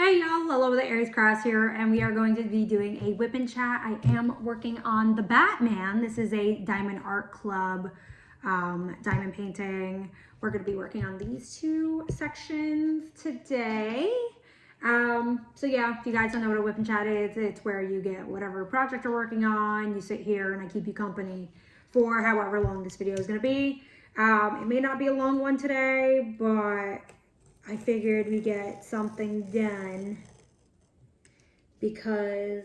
Hey y'all, hello, the Aries Cross here, and we are going to be doing a whip and chat. I am working on the Batman. This is a Diamond Art Club diamond painting. We're going to be working on these two sections today. So yeah, if you guys don't know what a whip and chat is, it's where you get whatever project you're working on, you sit here and I keep you company for however long this video is going to be. It may not be a long one today, but I figured we get something done because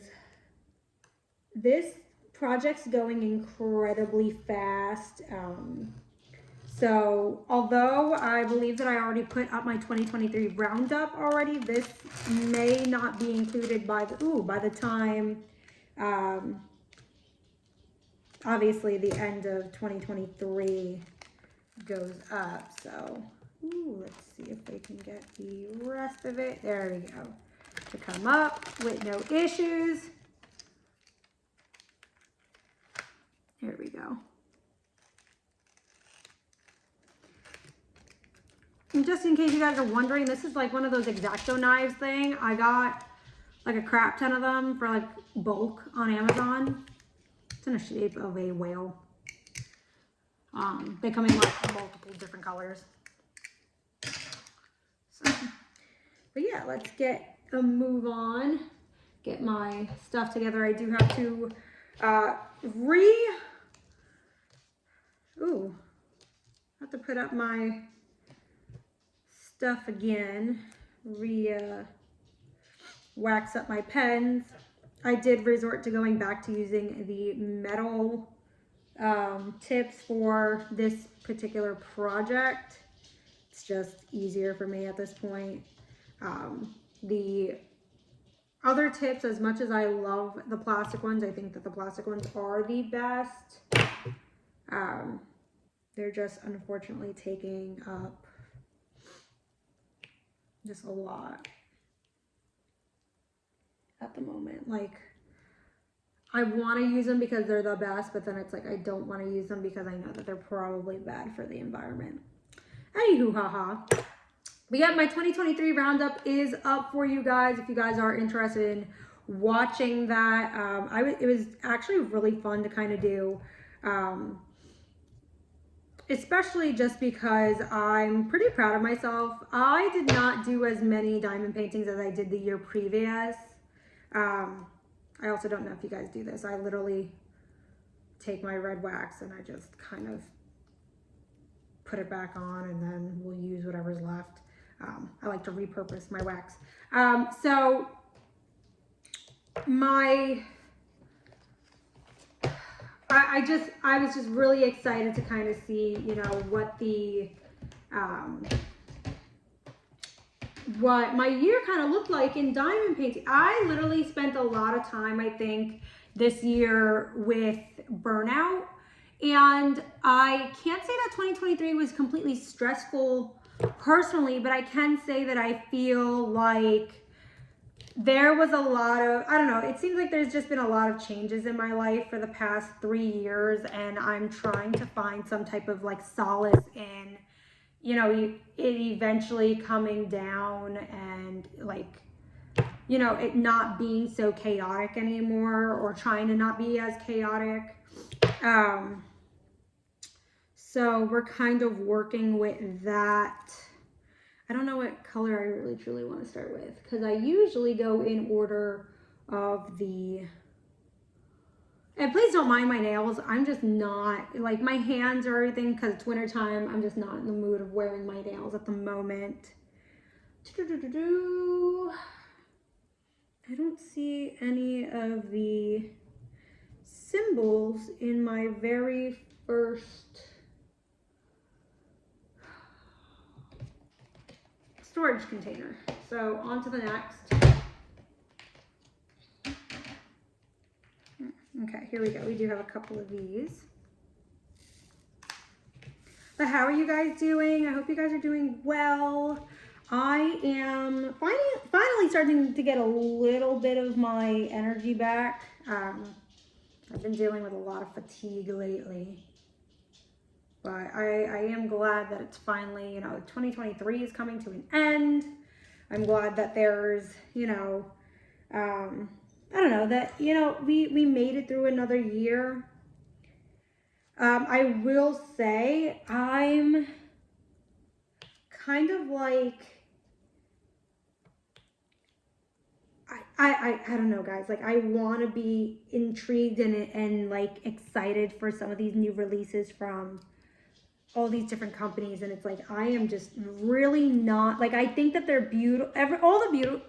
this project's going incredibly fast. So although I believe that I already put up my 2023 roundup already, this may not be included by the time, obviously the end of 2023 goes up. So let's see if they can get the rest of it. There we go. To come up with no issues. There we go. And just in case you guys are wondering, this is like one of those X-Acto knives thing. I got like a crap ton of them for like bulk on Amazon. It's in the shape of a whale. They come in like multiple different colors. So, but yeah, let's get a move on. Get my stuff together. I do have to have to put up my stuff again. Wax up my pens. I did resort to going back to using the metal tips for this particular project. It's just easier for me at this point. The other tips, as much as I love the plastic ones, I think that the plastic ones are the best. They're just unfortunately taking up just a lot at the moment. Like, I want to use them because they're the best, but then it's like I don't want to use them because I know that they're probably bad for the environment. Anywho, haha. But yeah, my 2023 roundup is up for you guys if you guys are interested in watching that. It was actually really fun to kind of do, especially just because I'm pretty proud of myself. I did not do as many diamond paintings as I did the year previous. I also don't know if you guys do this. I literally take my red wax and I just kind of put it back on and then we'll use whatever's left. I like to repurpose my wax. So I was just really excited to kind of see, you know, what my year kind of looked like in diamond painting. I literally spent a lot of time, I think, this year with burnout. And I can't say that 2023 was completely stressful personally, but I can say that I feel like there was a lot of, I don't know, it seems like there's just been a lot of changes in my life for the past 3 years, and I'm trying to find some type of like solace in, you know, it eventually coming down and like, you know, it not being so chaotic anymore, or trying to not be as chaotic. So we're kind of working with that. I don't know what color I really truly want to start with, because I usually go in order of the, and please don't mind my nails. I'm just not, like, my hands or everything, because it's winter time. I'm just not in the mood of wearing my nails at the moment. I don't see any of the symbols in my very first storage container. So on to the next. Okay, here we go. We do have a couple of these. But how are you guys doing? I hope you guys are doing well. I am finally starting to get a little bit of my energy back. I've been dealing with a lot of fatigue lately. But I am glad that it's finally, you know, 2023 is coming to an end. I'm glad that there's, you know, I don't know, that, you know, we made it through another year. I will say I'm kind of like, I don't know, guys. Like, I want to be intrigued and like excited for some of these new releases from all these different companies, and it's like I am just really not like. I think that they're beautiful. All the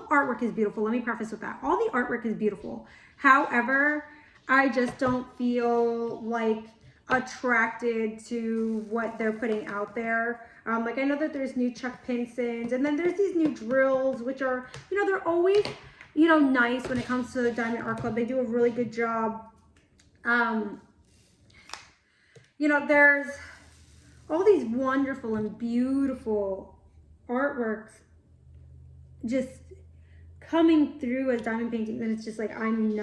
artwork is beautiful. Let me preface with that. All the artwork is beautiful. However, I just don't feel like attracted to what they're putting out there. Like, I know that there's new Chuck Pinsons, and then there's these new drills, which are, you know, they're always, you know, nice when it comes to the Diamond Art Club. They do a really good job. You know, there's all these wonderful and beautiful artworks just coming through as diamond paintings, and it's just like I'm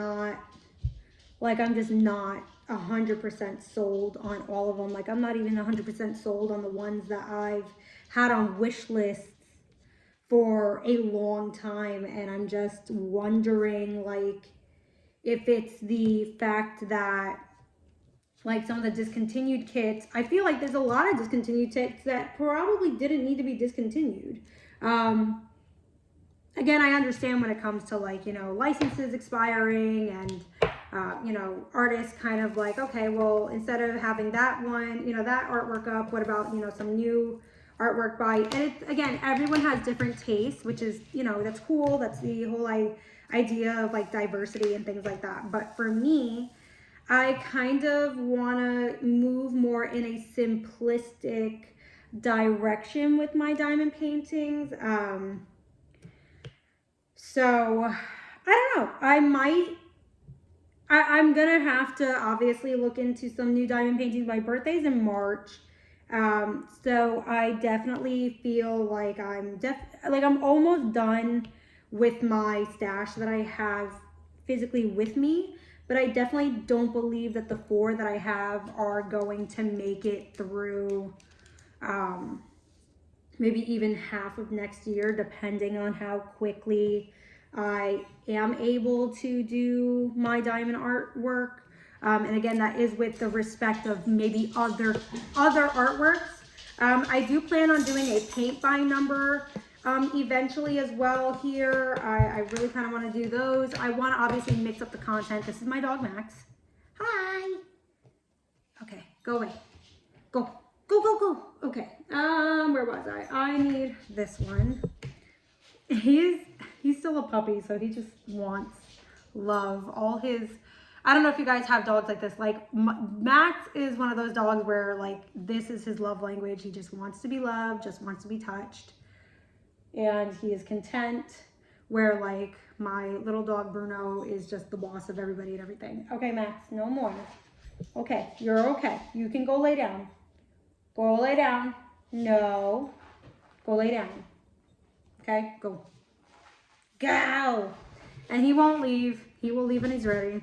just not 100% sold on all of them. Like, I'm not even 100% sold on the ones that I've had on wish lists for a long time, and I'm just wondering, like, if it's the fact that, like, some of the discontinued kits, I feel like there's a lot of discontinued kits that probably didn't need to be discontinued. Again, I understand when it comes to, like, you know, licenses expiring and, you know, artists kind of like, okay, well, instead of having that one, you know, that artwork up, what about, you know, some new artwork by, and it's, again, everyone has different tastes, which is, you know, that's cool. That's the whole idea of, like, diversity and things like that. But for me, I kind of want to move more in a simplistic direction with my diamond paintings. So I don't know. I'm going to have to obviously look into some new diamond paintings. My birthday's in March. So I definitely feel like I'm almost done with my stash that I have physically with me, but I definitely don't believe that the 4 that I have are going to make it through maybe even half of next year, depending on how quickly I am able to do my diamond artwork. And again, that is with the respect of maybe other artworks. I do plan on doing a paint by number eventually as well here. I really kind of want to do those. I want to obviously mix up the content. This is my dog, Max. Hi. Okay, go away. Go. Go, go, go. Okay, where was I? I need this one. He's still a puppy, so he just wants love. I don't know if you guys have dogs like this. Like, Max is one of those dogs where, like, this is his love language. He just wants to be loved, just wants to be touched. And he is content, where, like, my little dog Bruno is just the boss of everybody and everything. Okay, Max, no more. Okay, you're okay. You can go lay down. Go lay down. No. Go lay down. Okay, go. Go! And he won't leave. He will leave when he's ready.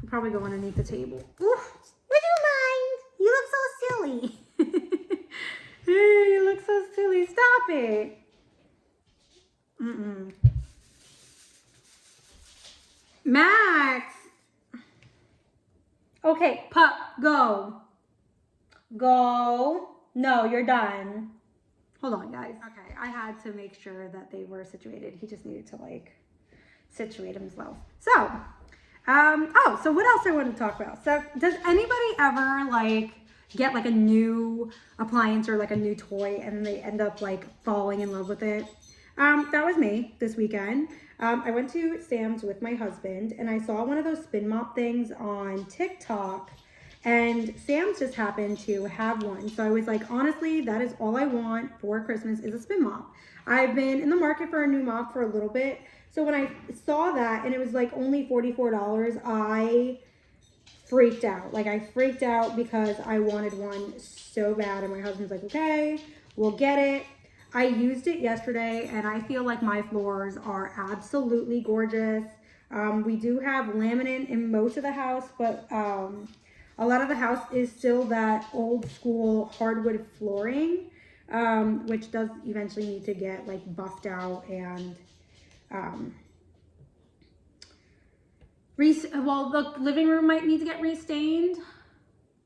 He'll probably go underneath the table. Oof. Would you mind? You look so silly. Hey, you look so silly. Stop it. Max! Okay, pup, go. Go. No, you're done. Hold on, guys. Okay, I had to make sure that they were situated. He just needed to, like, situate himself. So, so what else I want to talk about? So, does anybody ever, like, get, like, a new appliance or, like, a new toy and they end up, like, falling in love with it? That was me this weekend. I went to Sam's with my husband, and I saw one of those spin mop things on TikTok, and Sam's just happened to have one. So I was like, honestly, that is all I want for Christmas is a spin mop. I've been in the market for a new mop for a little bit. So when I saw that and it was like only $44, I freaked out. Like, I freaked out because I wanted one so bad, and my husband's like, okay, we'll get it. I used it yesterday, and I feel like my floors are absolutely gorgeous. We do have laminate in most of the house, but a lot of the house is still that old school hardwood flooring. which does eventually need to get like buffed out and well, the living room might need to get restained.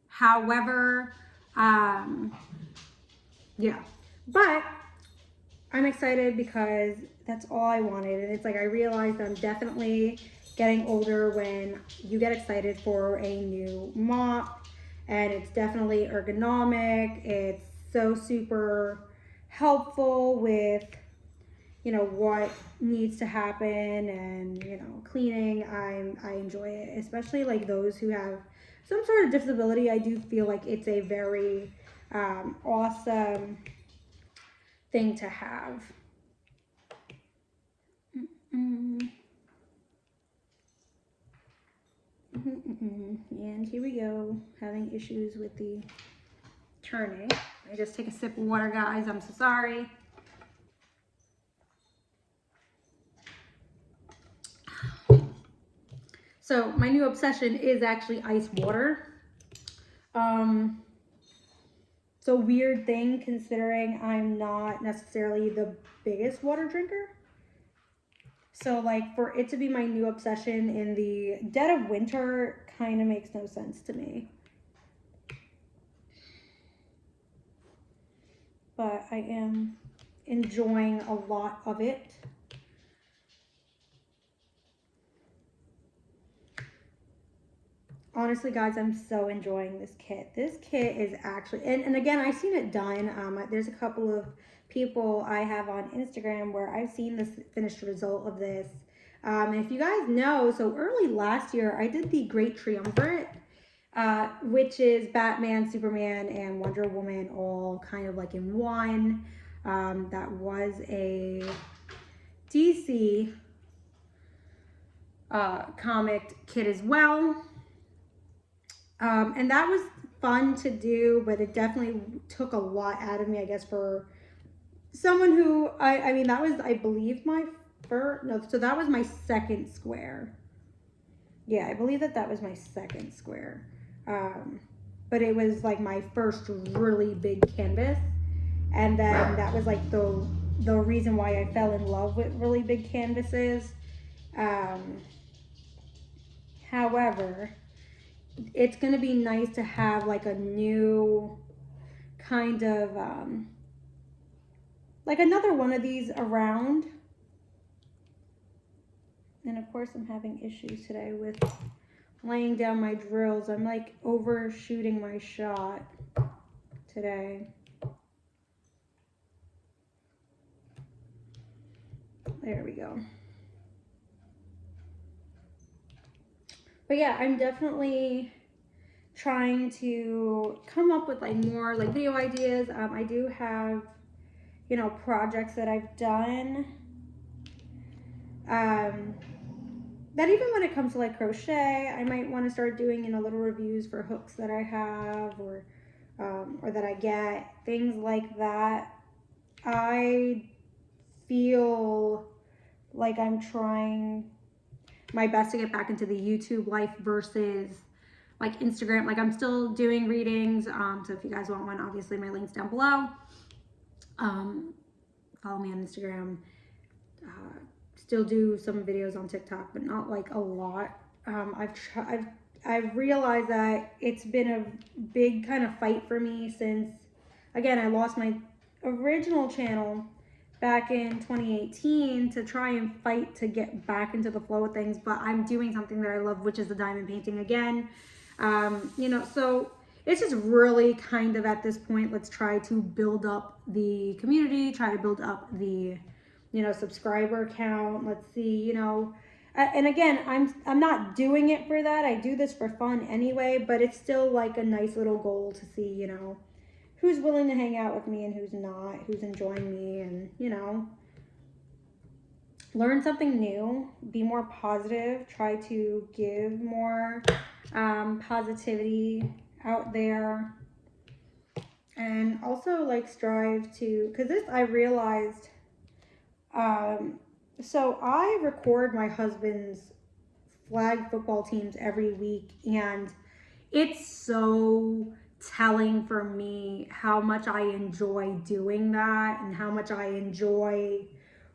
However, yeah, but I'm excited because that's all I wanted. And it's like, I realized I'm definitely getting older when you get excited for a new mop, and it's definitely ergonomic. It's so super helpful with, you know, what needs to happen and, you know, cleaning. I enjoy it, especially like those who have some sort of disability. I do feel like it's a very awesome thing to have. And here we go, having issues with the turning. I just take a sip of water, guys. I'm so sorry. So my new obsession is actually ice water. It's a weird thing considering I'm not necessarily the biggest water drinker. So like for it to be my new obsession in the dead of winter kind of makes no sense to me. But I am enjoying a lot of it. Honestly, guys, I'm so enjoying this kit. This kit is actually, and again, I've seen it done. There's a couple of people I have on Instagram where I've seen this finished result of this. And if you guys know, so early last year, I did the Great Triumvirate, which is Batman, Superman, and Wonder Woman all kind of like in one. That was a DC comic kit as well. And that was fun to do, but it definitely took a lot out of me, I guess, for someone who, I mean, that was, I believe, my first, no, so that was my second square. Yeah, I believe that was my second square. But it was like my first really big canvas. And then that was like the reason why I fell in love with really big canvases. However, it's going to be nice to have like a new kind of like another one of these around. And of course I'm having issues today with laying down my drills. I'm like overshooting my shot today. There we go. But yeah, I'm definitely trying to come up with like more like video ideas. I do have, you know, projects that I've done. That even when it comes to like crochet, I might want to start doing, you know, little reviews for hooks that I have or that I get, things like that. I feel like I'm trying my best to get back into the YouTube life versus like Instagram. Like I'm still doing readings. So if you guys want one, obviously my link's down below. Follow me on Instagram. Still do some videos on TikTok, but not like a lot. I've realized that it's been a big kind of fight for me since, again, I lost my original channel back in 2018 to try and fight to get back into the flow of things, but I'm doing something that I love, which is the diamond painting again. You know, so it's just really kind of at this point, let's try to build up the community, try to build up the, you know, subscriber count. Let's see, you know, and again, I'm not doing it for that. I do this for fun anyway, but it's still like a nice little goal to see, you know, who's willing to hang out with me and who's not, who's enjoying me, and, you know, learn something new, be more positive, try to give more positivity out there, and also like strive to, because this I realized, so I record my husband's flag football teams every week, and it's so telling for me how much I enjoy doing that and how much I enjoy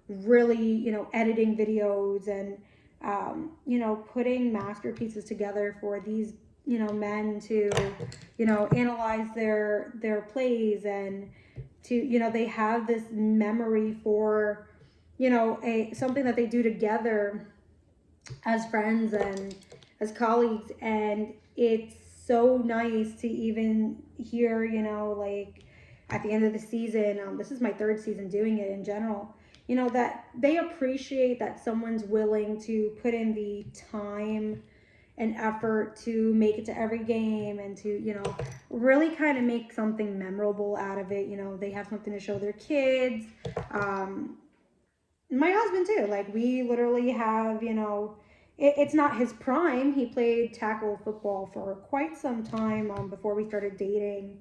really, you know, editing videos and, you know, putting masterpieces together for these, you know, men to, you know, analyze their plays and to, you know, they have this memory for, you know, something that they do together as friends and as colleagues. And it's so nice to even hear, you know, like at the end of the season, this is my third season doing it in general, you know, that they appreciate that someone's willing to put in the time and effort to make it to every game and to, you know, really kind of make something memorable out of it. You know, they have something to show their kids. My husband too, like we literally have, you know, it's not his prime. He played tackle football for quite some time before we started dating.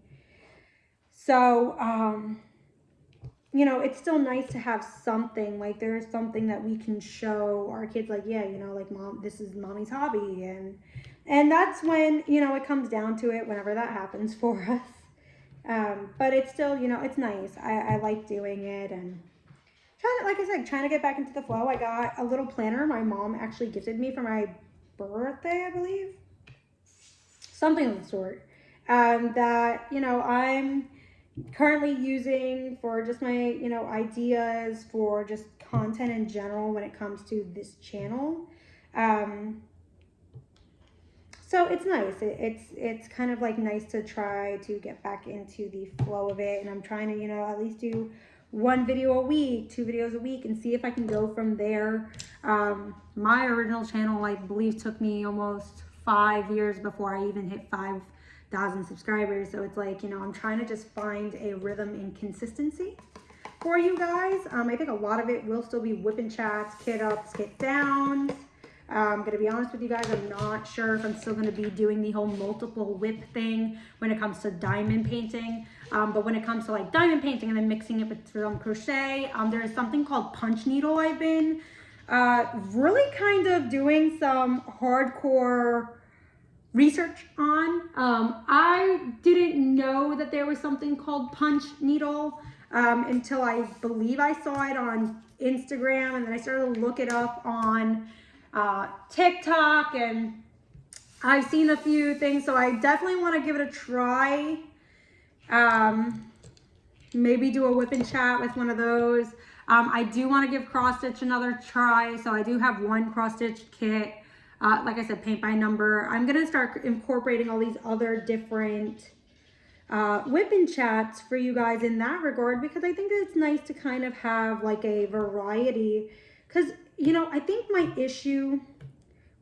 So, you know, it's still nice to have something, like there's something that we can show our kids, like, yeah, you know, like mom, this is mommy's hobby. And that's when, you know, it comes down to it, whenever that happens for us. But it's still, you know, it's nice. I like doing it and trying to, like I said, trying to get back into the flow. I got a little planner my mom actually gifted me for my birthday, I believe. Something of the sort. That, you know, I'm currently using for just my, you know, ideas for just content in general when it comes to this channel. So it's nice. It's kind of like nice to try to get back into the flow of it. And I'm trying to, you know, at least do one video a week, 2 videos a week, and see if I can go from there. My original channel, I believe, took me almost 5 years before I even hit 5,000 subscribers. So it's like, you know, I'm trying to just find a rhythm and consistency for you guys. I think a lot of it will still be whip and chats, kit ups, kit downs. I'm going to be honest with you guys, I'm not sure if I'm still going to be doing the whole multiple whip thing when it comes to diamond painting. But when it comes to like diamond painting and then mixing it with some crochet, there is something called punch needle I've been really kind of doing some hardcore research on. I didn't know that there was something called punch needle until I believe I saw it on Instagram, and then I started to look it up on TikTok, and I've seen a few things, so I definitely want to give it a try. Maybe do a whip and chat with one of those. I do want to give cross stitch another try, so I do have one cross stitch kit. Like I said, paint by number. I'm gonna start incorporating all these other different whip and chats for you guys in that regard, because I think that it's nice to kind of have like a variety. Because, you know, I think my issue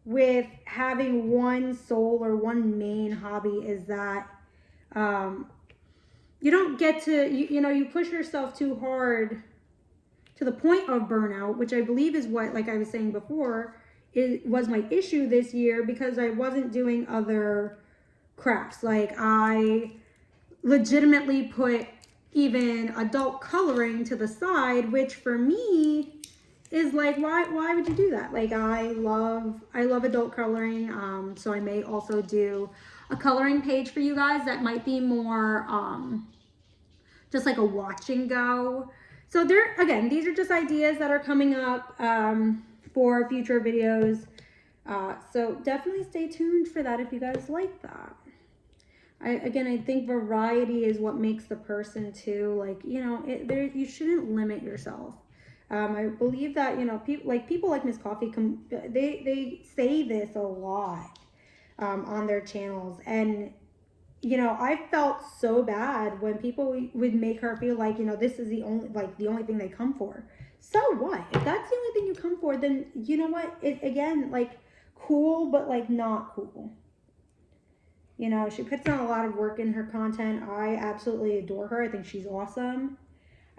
with having one sole or one main hobby is that you don't get to, you know, you push yourself too hard to the point of burnout, which I believe is what, like I was saying before, it was my issue this year, because I wasn't doing other crafts. Like I legitimately put even adult coloring to the side, which for me is like, why would you do that? Like I love adult coloring. So I may also do a coloring page for you guys that might be more just like a watch and go. So there, again, these are just ideas that are coming up for future videos. So definitely stay tuned for that if you guys like that. I think variety is what makes the person too. Like, you know, you shouldn't limit yourself. I believe that, you know, people like Miss Coffee, they say this a lot on their channels. And, you know, I felt so bad when people would make her feel like, you know, this is the only thing they come for. So what? If that's the only thing you come for, then you know what? Again, like cool, but like not cool. You know, she puts in a lot of work in her content. I absolutely adore her. I think she's awesome.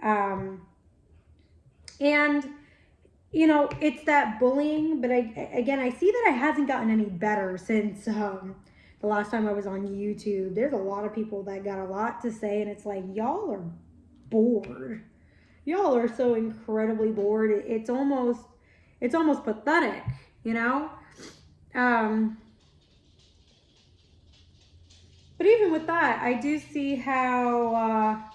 And, you know, it's that bullying, but I see that it hasn't gotten any better since the last time I was on YouTube. There's a lot of people that got a lot to say, and it's like, y'all are bored. Y'all are so incredibly bored. It's almost pathetic, you know? But even with that, I do see how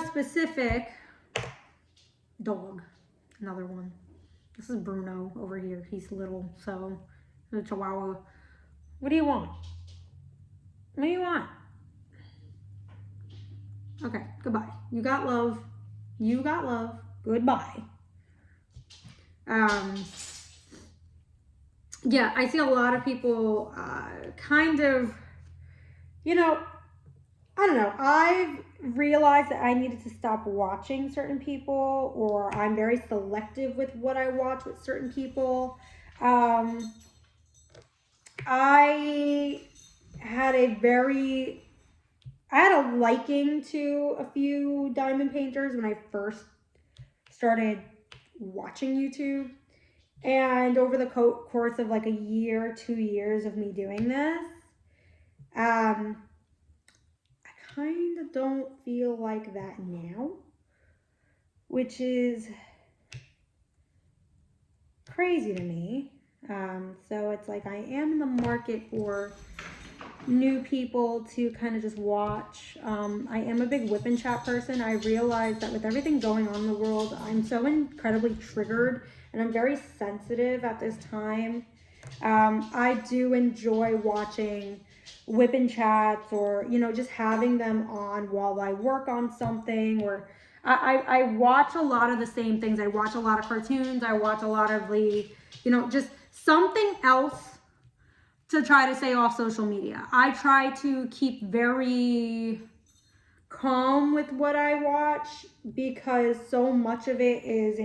specific. Dog, another one. This is Bruno over here. He's little, so the Chihuahua. What do you want? What do you want? Okay, goodbye. You got love. You got love. Goodbye. Yeah, I see a lot of people kind of, you know, I don't know. I've realized that I needed to stop watching certain people, or I'm very selective with what I watch with certain people. I had a liking to a few diamond painters when I first started watching YouTube. And over the course of like a year, 2 years of me doing this, I kind of don't feel like that now, which is crazy to me. So it's like I am in the market for new people to kind of just watch. I am a big whip and chat person. I realize that with everything going on in the world, I'm so incredibly triggered and I'm very sensitive at this time. I do enjoy watching whip and chats, or, you know, just having them on while I work on something, or I watch a lot of the same things. I watch a lot of cartoons. I watch a lot of the, you know, just something else to try to stay off social media. I try to keep very calm with what I watch because so much of it is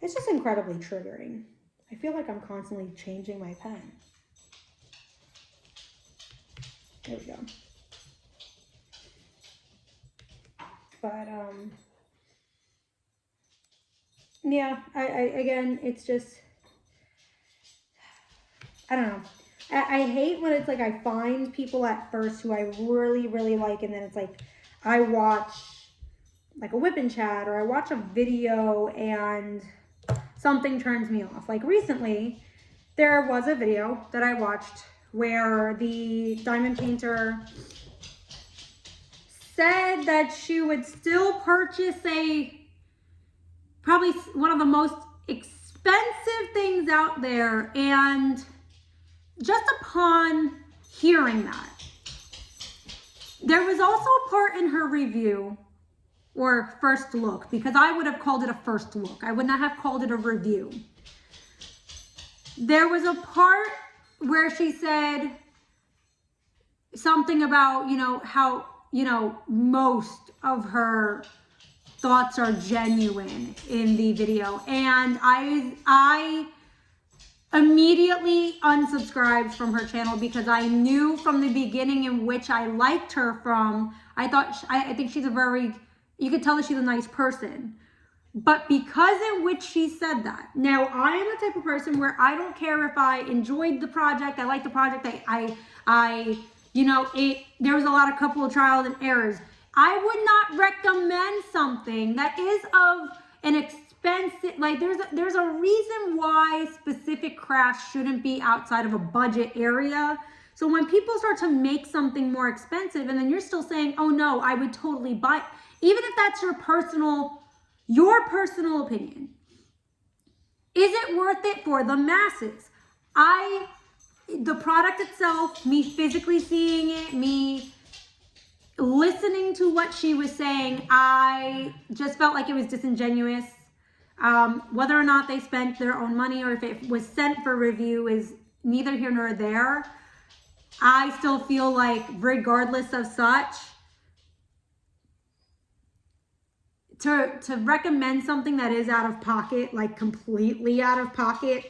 it's just incredibly triggering. I feel like I'm constantly changing my pen. There we go. But, yeah, I again, it's just, I don't know. I hate when it's like I find people at first who I really, really like, and then it's like I watch like a whip and chat, or I watch a video and something turns me off. Like recently, there was a video that I watched where the diamond painter said that she would still purchase probably one of the most expensive things out there, and just upon hearing that, there was also a part in her review, or first look, because I would have called it a first look. I would not have called it a review. There was a part where she said something about, you know, how, you know, most of her thoughts are genuine in the video. And I immediately unsubscribed from her channel because I knew from the beginning in which I liked her from. I think she's you could tell that she's a nice person. But because in which she said that, now I am the type of person where I don't care if I enjoyed the project, I like the project, you know, there was a lot of couple of trials and errors. I would not recommend something that is of an expensive, like there's a reason why specific crafts shouldn't be outside of a budget area. So when people start to make something more expensive and then you're still saying, oh no, I would totally buy, even if that's your personal opinion, is it worth it for the masses? The product itself, me physically seeing it, me listening to what she was saying, I just felt like it was disingenuous. Whether or not they spent their own money or if it was sent for review is neither here nor there. I still feel like regardless of such, to recommend something that is out of pocket, like completely out of pocket,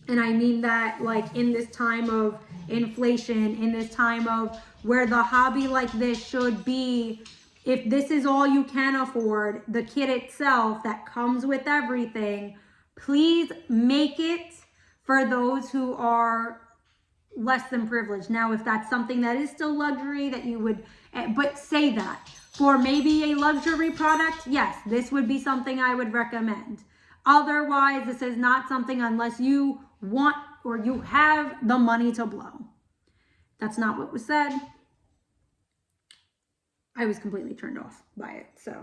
and I mean that like in this time of inflation, in this time of where the hobby like this should be, if this is all you can afford, the kit itself that comes with everything, please make it for those who are less than privileged. Now, if that's something that is still luxury that you would, but say that. For maybe a luxury product, yes, this would be something I would recommend. Otherwise, this is not something unless you want or you have the money to blow. That's not what was said. I was completely turned off by it. So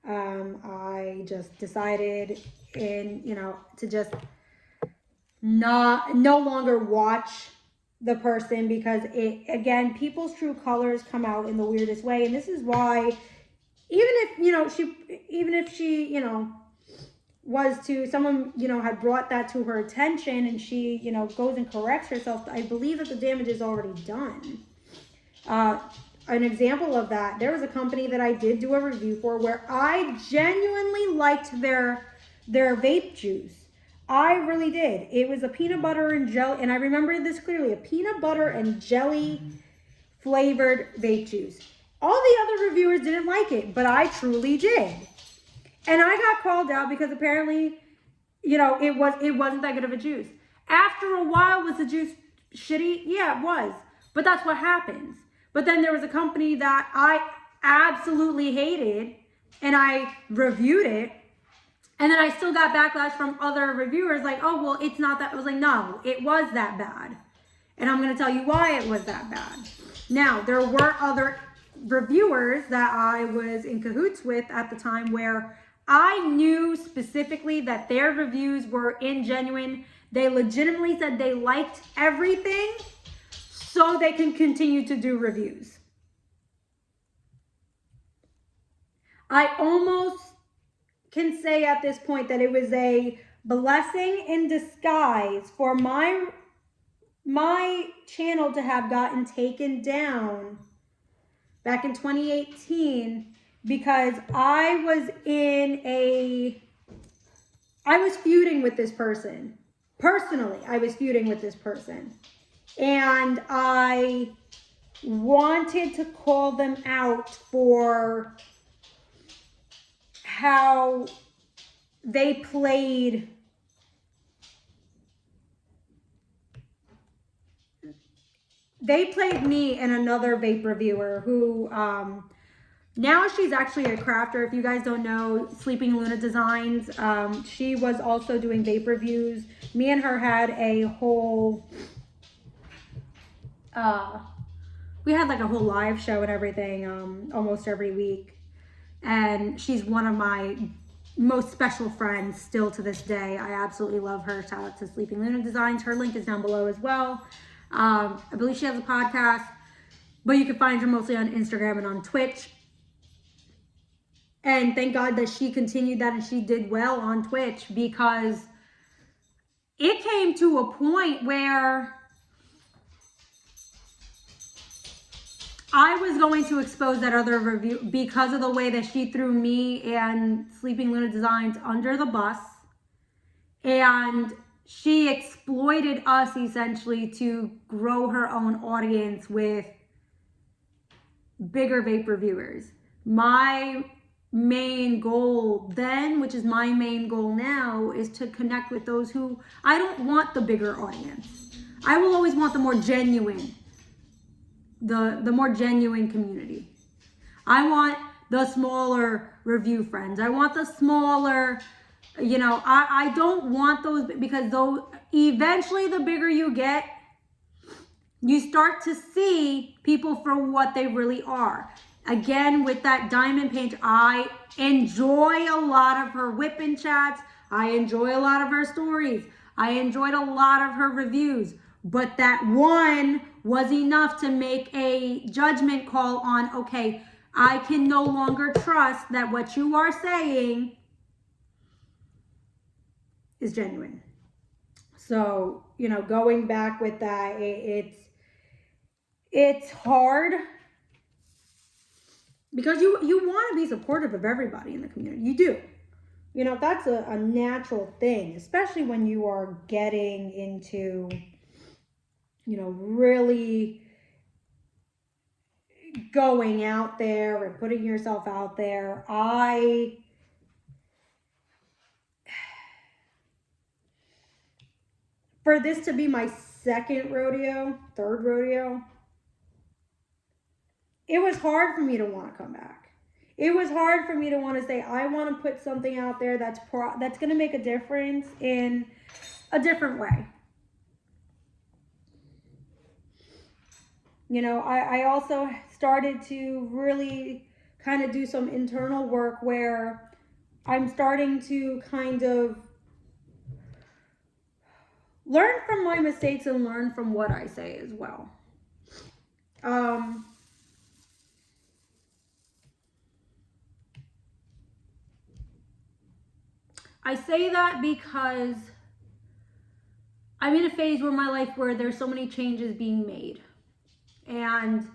I just decided to just no longer watch the person, because again, people's true colors come out in the weirdest way. And this is why, even if she was to someone, had brought that to her attention, and she, goes and corrects herself, I believe that the damage is already done. An example of that, there was a company that I did do a review for where I genuinely liked their vape juice. I really did. It was a peanut butter and jelly, and I remember this clearly, a peanut butter and jelly flavored vape juice. All the other reviewers didn't like it, but I truly did. And I got called out because apparently, it wasn't that good of a juice. After a while, was the juice shitty? Yeah, it was. But that's what happens. But then there was a company that I absolutely hated, and I reviewed it, and then I still got backlash from other reviewers like, oh, well, it's not that. I was like, no, it was that bad. And I'm going to tell you why it was that bad. Now, there were other reviewers that I was in cahoots with at the time where I knew specifically that their reviews were ingenuine. They legitimately said they liked everything so they can continue to do reviews. I almost can say at this point that it was a blessing in disguise for my channel to have gotten taken down back in 2018, because I was feuding with this person. Personally, I was feuding with this person. And I wanted to call them out for how they played me and another vape reviewer who now she's actually a crafter. If you guys don't know, Sleeping Luna Designs, she was also doing vape reviews. Me and her had a whole we had like a whole live show and everything almost every week. And she's one of my most special friends still to this day. I absolutely love her. Shout out to Sleeping Luna Designs. Her link is down below as well. I believe she has a podcast, but you can find her mostly on Instagram and on Twitch. And thank God that she continued that and she did well on Twitch, because it came to a point where I was going to expose that other review because of the way that she threw me and Sleeping Luna Designs under the bus. And she exploited us essentially to grow her own audience with bigger vape reviewers. My main goal then, which is my main goal now, is to connect with those who, I don't want the bigger audience. I will always want the more genuine, the more genuine community. I want the smaller review friends. I want the smaller, I don't want those, because those, eventually the bigger you get, you start to see people for what they really are. Again, with that diamond paint, I enjoy a lot of her whipping chats. I enjoy a lot of her stories. I enjoyed a lot of her reviews. But that one was enough to make a judgment call on, okay, I can no longer trust that what you are saying is genuine. So, going back with that, it's hard, because you want to be supportive of everybody in the community. You do. That's a natural thing, especially when you are getting into, really going out there and putting yourself out there. For this to be my third rodeo, it was hard for me to want to come back. It was hard for me to want to say, I want to put something out there that's going to make a difference in a different way. You know, I also started to really kind of do some internal work where I'm starting to kind of learn from my mistakes and learn from what I say as well. I say that because I'm in a phase where my life where there's so many changes being made. And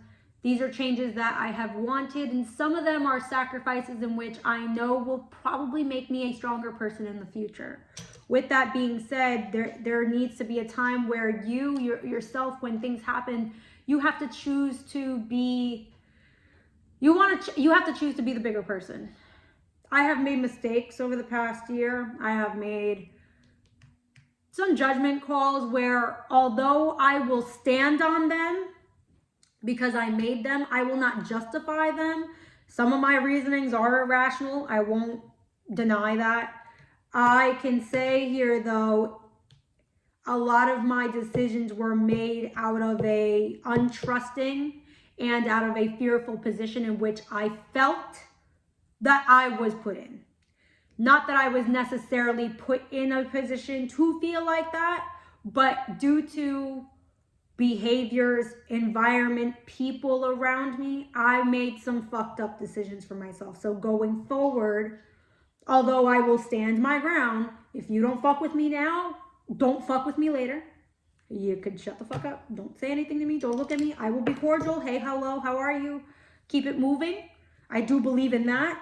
these are changes that I have wanted, and some of them are sacrifices in which I know will probably make me a stronger person in the future. With that being said, there needs to be a time where yourself, when things happen, you have to choose to be, you have to choose to be the bigger person. I have made mistakes over the past year. I have made some judgment calls where, although I will stand on them because I made them, I will not justify them. Some of my reasonings are irrational. I won't deny that. I can say here, though, a lot of my decisions were made out of a untrusting and out of a fearful position in which I felt that I was put in. Not that I was necessarily put in a position to feel like that, but due to behaviors, environment, people around me, I made some fucked up decisions for myself. So going forward, although I will stand my ground, if you don't fuck with me now, don't fuck with me later. You could shut the fuck up. Don't say anything to me. Don't look at me. I will be cordial. Hey, hello, how are you? Keep it moving. I do believe in that.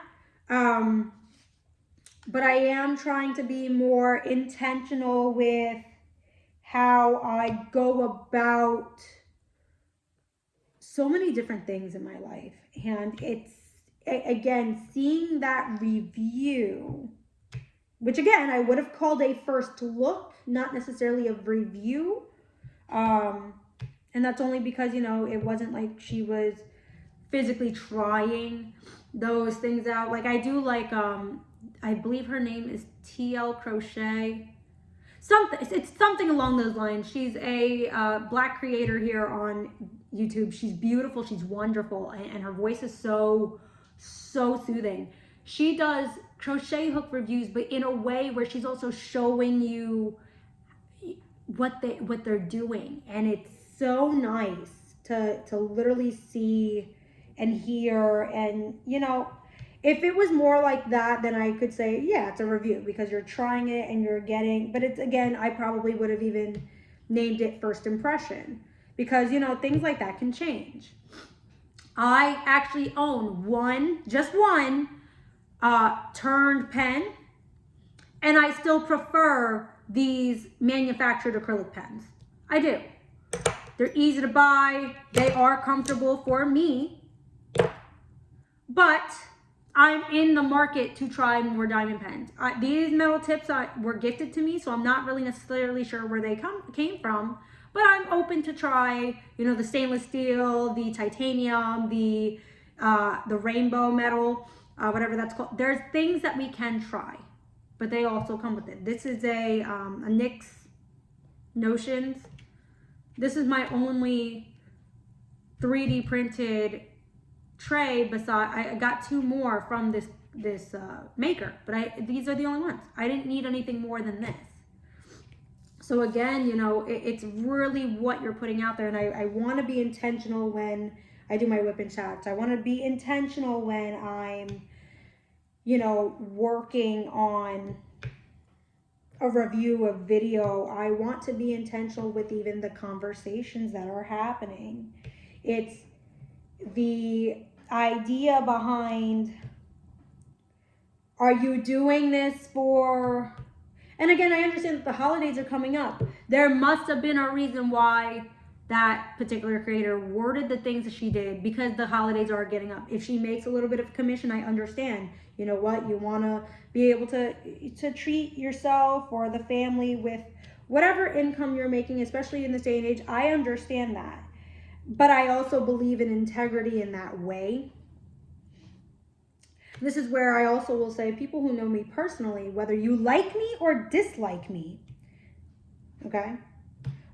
But I am trying to be more intentional with how I go about so many different things in my life. And it's, again, seeing that review, which again, I would have called a first look, not necessarily a review. And that's only because, you know, it wasn't like she was physically trying those things out. Like I do like, I believe her name is TL Crochet. It's something along those lines. She's a Black creator here on YouTube. She's beautiful. She's wonderful. And her voice is so soothing. She does crochet hook reviews, but in a way where she's also showing you what they're doing. And it's so nice to literally see and hear. And, you know, if it was more like that, then I could say, yeah, it's a review because you're trying it and you're getting, but it's, again, I probably would have even named it first impression because, you know, things like that can change. I actually own just one turned pen, and I still prefer these manufactured acrylic pens. I do. They're easy to buy. They are comfortable for me, but I'm in the market to try more diamond pens. These metal tips were gifted to me, so I'm not really necessarily sure where they came from, but I'm open to try, you know, the stainless steel, the titanium, the rainbow metal, whatever that's called. There's things that we can try, but they also come with it. This is a NYX Notions. This is my only 3D printed tray. Beside, I got two more from this maker, but these are the only ones. I didn't need anything more than this. So again, you know, it's really what you're putting out there, and I want to be intentional when I do my WIP and chats. I want to be intentional when I'm, you know, working on a review of video. I want to be intentional with even the conversations that are happening. It's the idea behind, are you doing this for, and again, I understand that the holidays are coming up. There must have been a reason why that particular creator worded the things that she did, because the holidays are getting up. If she makes a little bit of commission, I understand. You know what? You want to be able to treat yourself or the family with whatever income you're making, especially in this day and age. I understand that. But I also believe in integrity in that way. This is where I also will say, people who know me personally, whether you like me or dislike me, okay?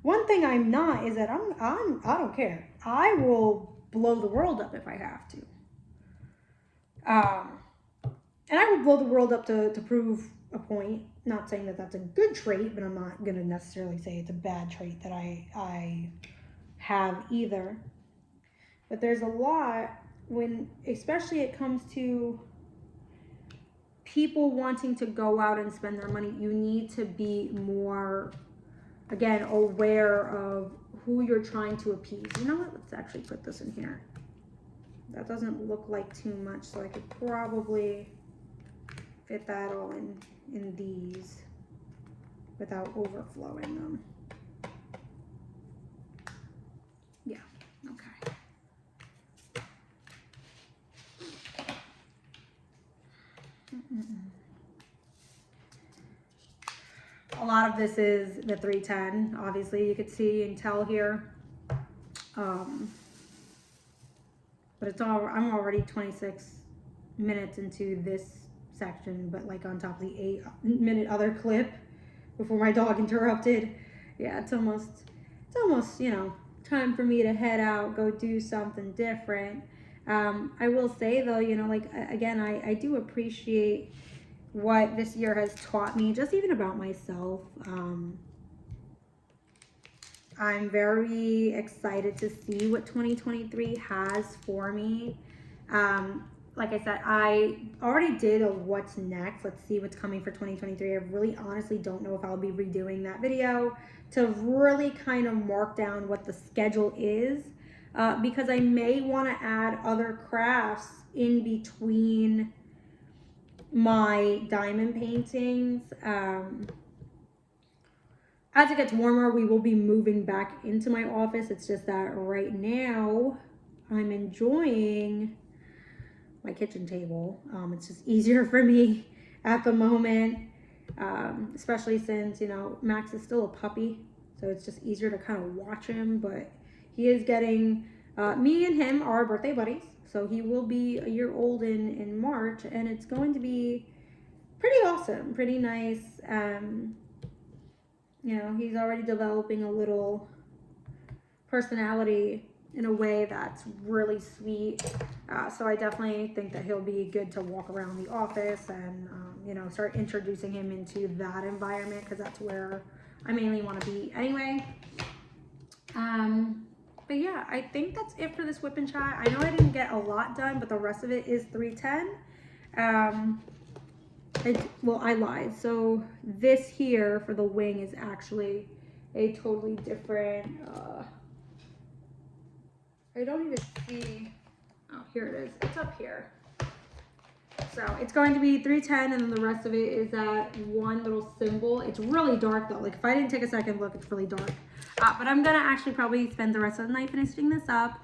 One thing I'm not is that I don't care. I will blow the world up if I have to. And I will blow the world up to prove a point. Not saying that that's a good trait, but I'm not going to necessarily say it's a bad trait that I have either. But there's a lot when, especially it comes to people wanting to go out and spend their money, you need to be more, again, aware of who you're trying to appease. You know what? Let's actually put this in here. That doesn't look like too much, so I could probably fit that all in these without overflowing them. Yeah, okay. A lot of this is the 310. Obviously, you could see and tell here. But it's all, I'm already 26 minutes into this section, but like on top of the 8-minute other clip before my dog interrupted. Yeah, it's almost, you know, time for me to head out, go do something different. I will say though, you know, like, again, I do appreciate what this year has taught me, just even about myself. I'm very excited to see what 2023 has for me. Like I said, I already did a what's next. Let's see what's coming for 2023. I really honestly don't know if I'll be redoing that video to really kind of mark down what the schedule is, because I may want to add other crafts in between my diamond paintings. As it gets warmer, we will be moving back into my office. It's just that right now I'm enjoying my kitchen table. It's just easier for me at the moment, especially since, you know, Max is still a puppy, so it's just easier to kind of watch him. But he is getting, me and him are birthday buddies, so he will be a year old in March, and it's going to be pretty awesome, pretty nice. You know, he's already developing a little personality in a way that's really sweet. So I definitely think that he'll be good to walk around the office and, you know, start introducing him into that environment, because that's where I mainly want to be anyway. But yeah, I think that's it for this whip and chat. I know I didn't get a lot done, but the rest of it is 310. Well, I lied. So this here for the wing is actually a totally different, I don't even see, oh, here it is. It's up here. So it's going to be 310, and then the rest of it is that one little symbol. It's really dark though. Like if I didn't take a second look, it's really dark. But I'm gonna actually probably spend the rest of the night finishing this up.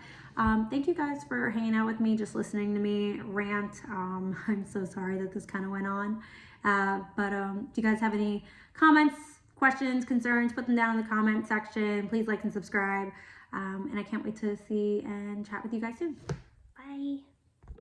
Thank you guys for hanging out with me, just listening to me rant. I'm so sorry that this kind of went on. Do you guys have any comments, questions, concerns? Put them down in the comment section. Please like and subscribe. And I can't wait to see and chat with you guys soon. Bye.